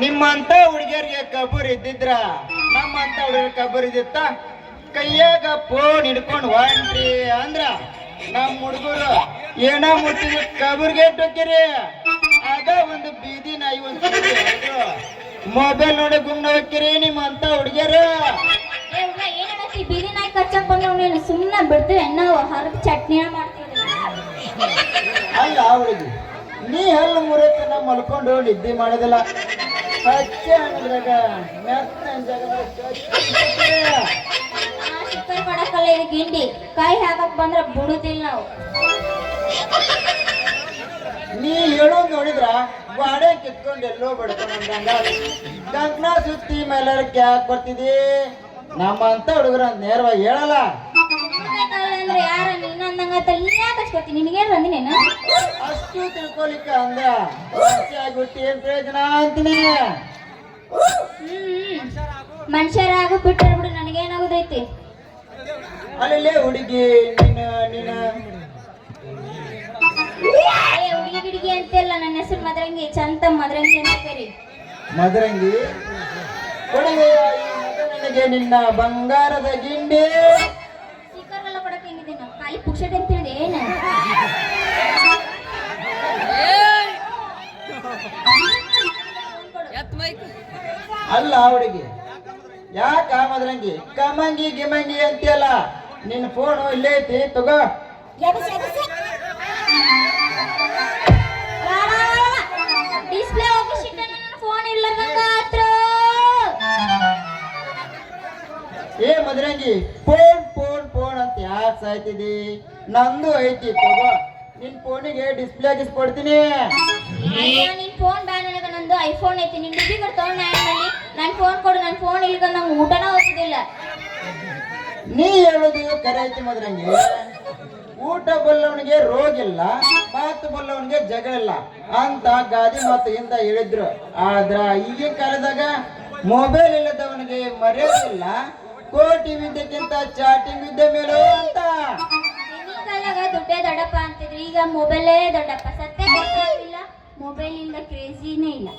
ನಿಮ್ಮಂತ ಹುಡುಗಿಯರಿಗೆ ಕಬ್ಬರ್ ಇದ್ದಿದ್ರ ನಮ್ಮಂತ ಹುಡುಗರ ಕಬ್ಬರ್ ಇದ್ದಿತ್ತ ಕೈಯಾಗ ಫೋನ್ ಹಿಡ್ಕೊಂಡು ಹೊಂಟ್ರಿ ಅಂದ್ರ ನಮ್ಮ ಹುಡುಗರು ಏನ ಮುಟ್ಟಿದ ಕಬ್ಬರ್ಗೆ ಟೊಕ್ಕಿರಿ ಆಗ ಒಂದು ಬೀದಿ ನಾಯಿ ಒಂದು ಮೊಬೈಲ್ ನೋಡಿ ಗುಮ್ನ ಹೋಗ್ಕಿರಿ ನಿಮ್ಮಂತ ಹುಡುಗಿಯರು. ಬೀದಿ ನಾಯಿ ಕಚ್ಚಕ್ ಬಂದ ಸುಮ್ಮನೆ ಬಿಡ್ತೀವಿ ನಾವು ಹರದ ಚಟ್ನಿ ಮಾಡ್ತೀವಿ. ಅಲ್ಲ ಹುಡುಗಿ ನೀ ಹಲ್ಲು ಮುರಿತನ ಮಲ್ಕೊಂಡು ನಿದ್ದೆ ಮಾಡೋದಿಲ್ಲ ಹಚ್ಚೆ ಹಣ್ಣದಾಗ ಶಿಕ್ಕರ್ ಮಾಡಕ್ಕಲ್ಲ ಇದು ಗಿಂಡಿ ಕಾಯಿ ಹಾಕಕ್ ಬಂದ್ರ ಬಿಡುದಿಲ್ಲ ನಾವು. ನೀ ಹೇಳೋದ್ ನೋಡಿದ್ರ ಗಾಡೆ ಕಿತ್ಕೊಂಡು ಎಲ್ಲೋ ಬಡ್ಕೊಂಡಂಗ ಗಂಟ್ನ ಸುತ್ತಿ ಮೇಲೆ ಕ್ಯಾಕ್ ಬರ್ತಿದಿ ನಮ್ಮಂತ ಹುಡುಗರ ನೇರವಾಗಿ ಹೇಳಲ್ಲ. ಅಂದ್ರೆ ಯಾರ ನೀನಂದಂಗ ಯಾಕಸ್ಕೊತೀನಿ ನಿನಗೇನು ಬಂದಿನೇನು ಅಷ್ಟು ತಿಳ್ಕೊಲಿಕ್ಕ ಅಂದ ಆಗ್ಬಿಟ್ಟು ಏನ್ ಪ್ರಯೋಜನ ಅಂತೀನಿ. ಮನುಷ್ಯರಾಗ ಬಿಟ್ಟರ್ ಬಿಡು ನನಗೇನಾಗುದೈತಿ. ಅಲ್ಲೇ ಹುಡುಗಿ ನೀನ ಹುಡುಗಿ ಗಿಡಿಗಿ ಅಂತೆಲ್ಲ ನನ್ನ ಹೆಸರು ಮದರಂಗಿ ಚಂತ ಮದರಂಗಿ ಅಂತ ಕರಿ. ಮದರಂಗಿ ಹುಡುಗಿ ನನಗೆ ನಿನ್ನ ಬಂಗಾರದ ಗಿಂಡಿ ಸಿಕ್ಕರ್ಗೆಲ್ಲ ಕೊಡಕ್ಕೆ ಬುಲ್ಶೆಟ್ ಅಂತ ತಿಳಿದೆ ಏನ ಅಲ್ಲ ಹುಡುಗಿ ಯಾಕ ಮದ್ರಂಗಿ ಕಮಂಗಿ ಗಿಮಂಗಿ ಅಂತೀಯಲ್ಲ ನಿನ್ನ ಫೋನು ಇಲ್ಲೇ ಐತಿ ತಗೋ. ಡಿಸ್ಪ್ಲೇ ಹೋಗಿಸಿಟ್ಟ ನನ್ನ ಫೋನ್ ಇಲ್ಲದಂಗ ಆತ್ರ. ಏ ಮದ್ರಂಗಿ ಫೋನ್ ಫೋನ್ ಫೋನ್ ಅಂತ ಯಾಕೆ ಸಾಯ್ತಿದಿ? ನಂದು ಐತಿ ತಗೋ, ನಿನ್ ಫೋನಿಗೆ ಡಿಸ್ಪ್ಲೇ ಹಾಕಿಸ್ಕೊಡ್ತೀನಿ. ನಿನ್ ಫೋನ್ ಬ್ಯಾನ್ ನನಗ, ನಂದು ಐಫೋನ್ ಐತಿ. ನಿನ್ ಡಿಬ್ಬಿ ಕೊಟ್ಟು ತಗೊಂಡ್ ಮಾಡಿ ನನ್ ಫೋನ್ ಕೊಡು. ನನ್ ಫೋನ್ ಇಲ್ಗ ನಂಗೆ ಊಟನ ಹೋಗುದಿಲ್ಲ. ನೀ ಹೇಳೋದು ಕರೆ ಐತಿ ಮದ್ರಂಗಿ. ಊಟ ಬಲ್ಲವನಿಗೆ ರೋಗ ಇಲ್ಲ, ಮಾತು ಬಲ್ಲವನಿಗೆ ಜಗಳ ಇಲ್ಲ ಅಂತ ಗಾದಿ ಮಾತು ಇಂದ ಹೇಳಿದ್ರು. ಆದ್ರ ಈಗಿನ ಕಾಲದಾಗ ಮೊಬೈಲ್ ಇಲ್ಲದವನಿಗೆ ಮರ್ಯಾದಿಲ್ಲ, ಕೋಟಿ ವಿದ್ಯೆಗಿಂತ ಚಾಟಿಂಗ್ ವಿದ್ಯೆ ಮೇಲೂ ಅಂತ. ಈ ಕಾಲಾಗ ದುಡ್ಡೇ ದೊಡ್ಡಪ್ಪ ಅಂತಿದ್ರು, ಈಗ ಮೊಬೈಲೇ ದೊಡ್ಡಪ್ಪ. ಸತ್ಯ ಗೊತ್ತಾಗಿಲ್ಲ, ಮೊಬೈಲ್ ಇಂದ ಕ್ರೇಜಿನೇ ಇಲ್ಲ.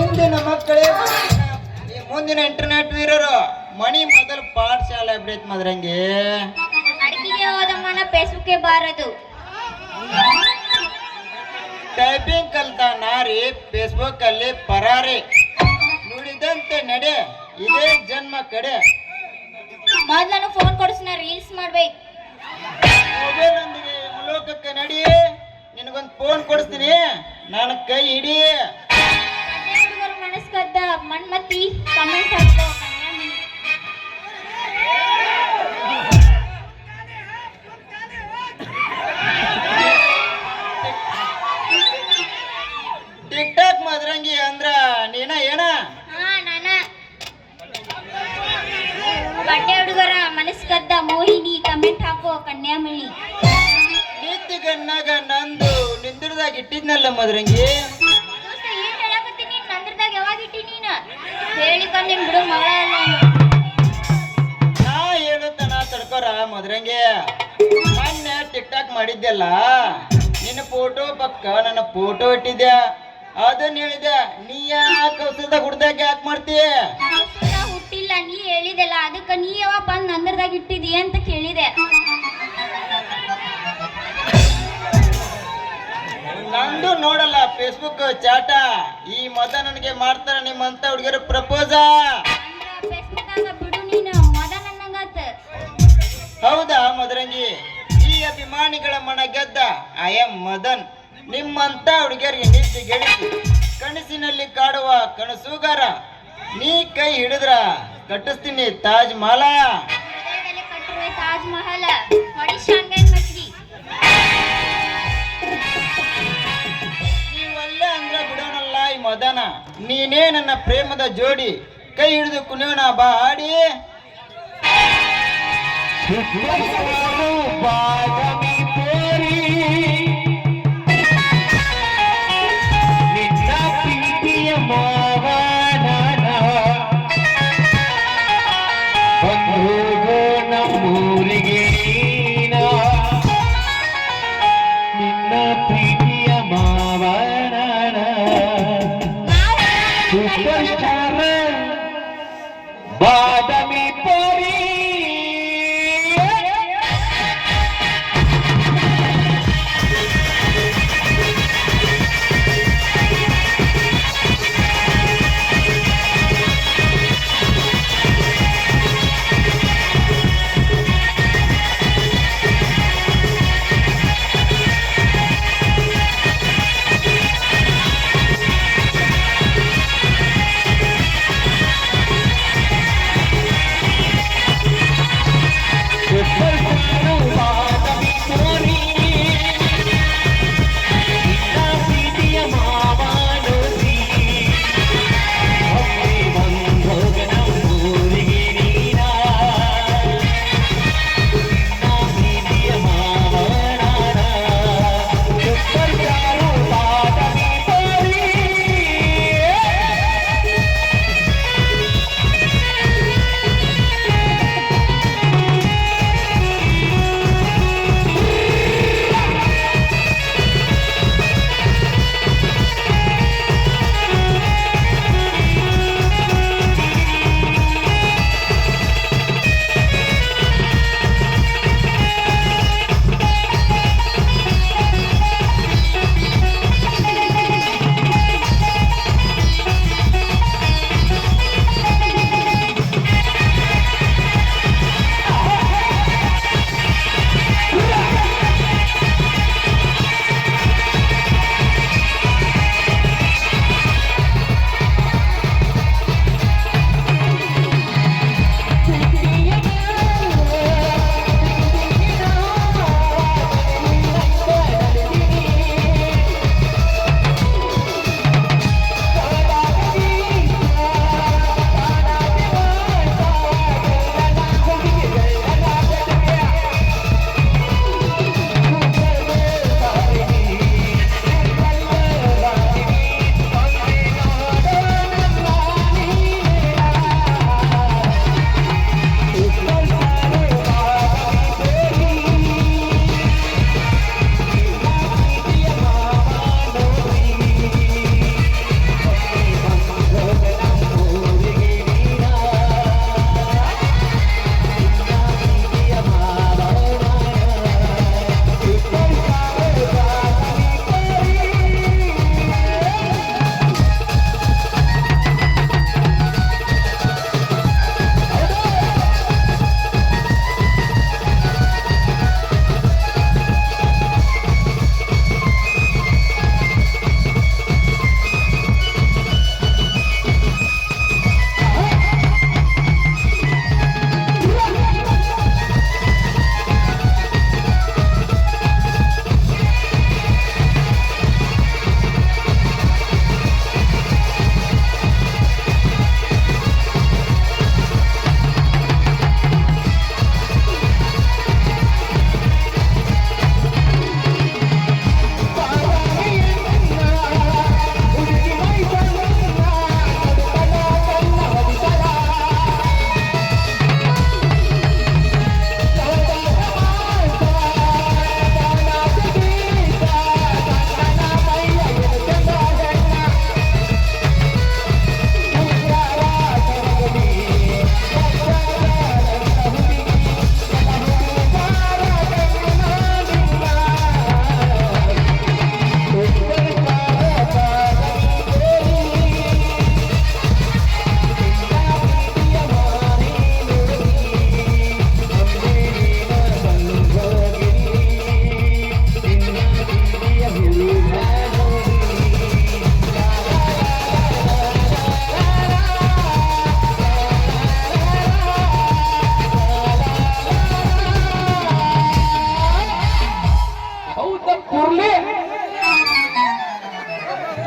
ಇಂದಿನ ಮಕ್ಕಳೇ ಮುಂದಿನ ಇಂಟರ್ನೆಟ್ ವೀರರು. ಮಣಿ ಮೊದಲು ಪಾಠಶಾಲೆ ಬಿಡೈತ್ ಮದ್ರಂಗಿ. ಅಡಿಕೆಗೆ ಹೋದಮ್ಮನ ಫೇಸ್ಬುಕ್ ಬಾರದು. ಟೈಪಿಂಗ್ ಕಲ್ತ ನಾರಿ ಫೇಸ್ಬುಕ್ ಅಲ್ಲಿ ಪರಾರಿ. ನುಡಿದಂತೆ ನಡೆ, ಇದೇ ಜನ್ಮ ಕಡೆ. ಮೊದ್ಲು ಫೋನ್ ಕೊಡಿಸ್ನ ರೀಲ್ಸ್ ಮಾಡ್ಬೇಕು. ಮೊಬೈಲ್ ಒಂದಿಗೆ ಲೋಕಕ್ಕೆ ನಡಿ, ನಿನಗೊಂದು ಫೋನ್ ಕೊಡಿಸ್ತೀನಿ, ನನ್ನ ಕೈ ಹಿಡಿ. ಹುಡುಗರು ಮನಸ್ ಕದ್ದ ಮಣ್ಮತ್ತಿ ಕಮೆಂಟ್ ಹಾಕೋ. ಟಿಕ್ ಟಾಕ್ ಮದ್ರಂಗಿ ಅಂದ್ರ ನೀನ ಏನ? ಹಾ ನಾನ. ಬಟ್ಟೆ ಹುಡುಗರ ಮನಸ್ ಕದ್ದ ಮೋಹಿನಿ ಕಮೆಂಟ್ ಹಾಕೋ ಕನ್ಯಾಮಣಿ. ನಿತ್ಯ ಗನ್ನಾಗ ನಂದು ನಿಂದ್ರದಾಗ ಇಟ್ಟಿದ್ನಲ್ಲ ಮದ್ರಂಗಿ. ದೋಸ್ತ ಏನ್ ಹೇಳಕತ್ತೀನಿ? ನಂದ್ರದಾಗ ಯಾವಾಗ ಇಟ್ಟಿ ನೀನ? ಹೇಳಿ ಕಂದಿನ್ ಬಿಡು ಮಗಳ ಅಲ್ಲ. ನಾ ಹೇಳುತ್ತನ ತಡ್ಕೋರ ಮದ್ರಂಗಿ. ಮೊನ್ನೆ ಟಿಕ್ ಟಾಕ್ ಮಾಡಿದ್ದೆಲ್ಲ, ನಿನ್ನ ಫೋಟೋ ಪಕ್ಕ ನನ್ನ ಫೋಟೋ ಇಟ್ಟಿದ್ದೆ. ಅದನ್ನ ಹೇಳಿದೆ, ನೀ ಯಾಕೆ ಔಷಧ ಹುಡ್ದಾಗ ಯಾಕೆ ಮಾಡ್ತೀಯ? ಹುಟ್ಟಿಲ್ಲ, ನೀ ಹೇಳಿದೆಲ್ಲ, ಅದಕ್ಕ ನೀ ಯಾವಾಗ ಬಂದ್ ನಂದ್ರದಾಗ ಇಟ್ಟಿದಿ ಅಂತ ಕೇಳಿದೆ. ನಂದು ನೋಡಲ್ಲ ಫೇಸ್ಬುಕ್ ಚಾಟ. ಈ ಮತ ನನಗೆ ಮಾಡ್ತಾರ ನಿಮ್ಮಂತ ಹುಡುಗರು ಪ್ರಪೋಸ. ಫೇಸ್ಬುಕ್ ಬಿಡು ನೀನು, ಮದ ನನ್ನಂಗಾತ. ಹೌದಾ ಮದರಂಗಿ? ಈ ಅಭಿಮಾನಿಗಳ ಮನ ಗೆದ್ದ ಐ ಎಂ ಮದನ್. ನಿಮ್ಮಂತ ಹುಡುಗಿಯರಿಗೆ ನಿದ್ದೆ ಗೆಳಿಸಿ ಕನಸಿನಲ್ಲಿ ಕಾಡುವ ಕನಸುಗಾರ. ನೀ ಕೈ ಹಿಡಿದ್ರ ಕಟ್ಟಿಸ್ತೀನಿ ತಾಜ್ ಮಹಲ. ಕಟ್ಟಿರುವ ತಾಜ್ ಮಹಲ್ ಹೊಡಿಶಾಂಗೇನ್ ಮಚ್ಗಿ. ನೀವಲ್ಲೇ ಅಂದ್ರ ಬಿಡೋಣಲ್ಲ ಈ ಮದನ. ನೀನೇ ನನ್ನ ಪ್ರೇಮದ ಜೋಡಿ, ಕೈ ಹಿಡಿದು ಕುಣಿಯೋಣ ಬಾ ಹಾಡಿ.